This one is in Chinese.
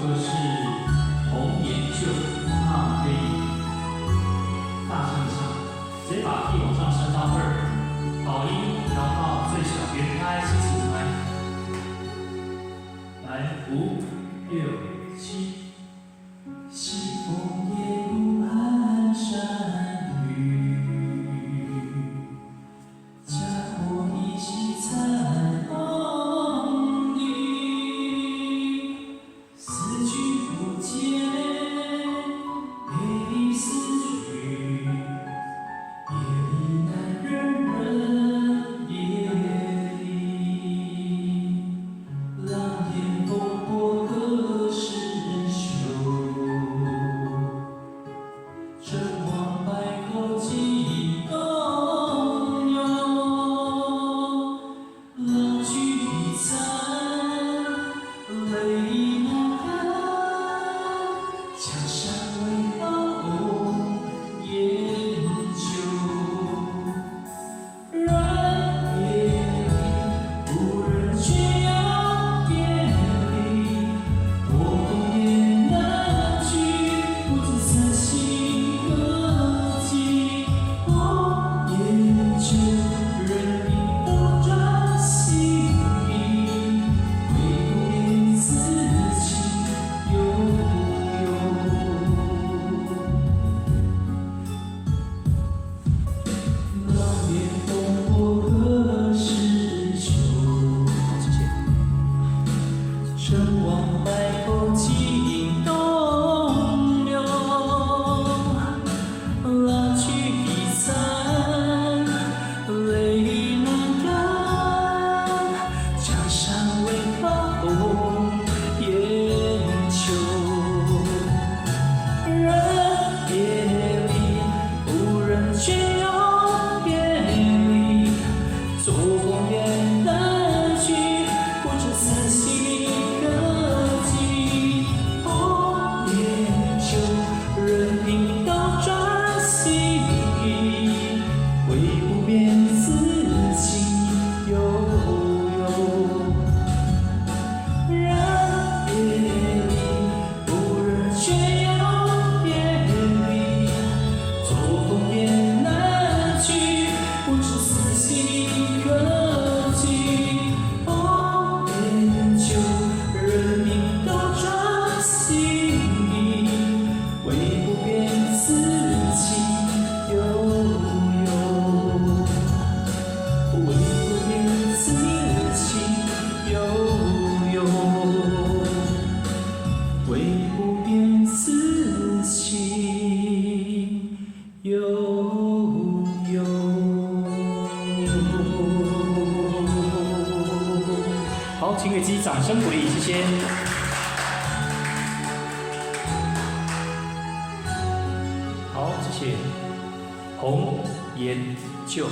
歌是红颜旧，那可以大声唱，直接把 key 往上升到2，导音调到最小，原拍7/4拍。来，5、6、7。西风夜入寒山雨，家国依稀残梦里。思君不见，别离思绪，夜里难忍夜里。狼烟风过何时休？城隍白头几东流，浪去彼残，泪难干。江山未老，烟酒。人别离，无人却要别离。多风也难去，不知此心何寄。红颜旧，人比斗转星移，唯不变此情悠悠。狼烟风过何时休？城隍白头几东流，浪去彼残，泪难干。江山未老，烟秋。人别离，无人却要别离。做梦也难去，不知此心何寄。红颜旧，任凭斗转星移，唯不变此情悠悠。人别离，无人却要别离。做风也难去，不知此心何寄。红颜旧，任凭斗转星移，唯不变此情悠悠。唯不变此情悠悠。唯不变此情悠悠。好，请给自己掌声鼓励，谢谢。好，谢谢。红颜旧。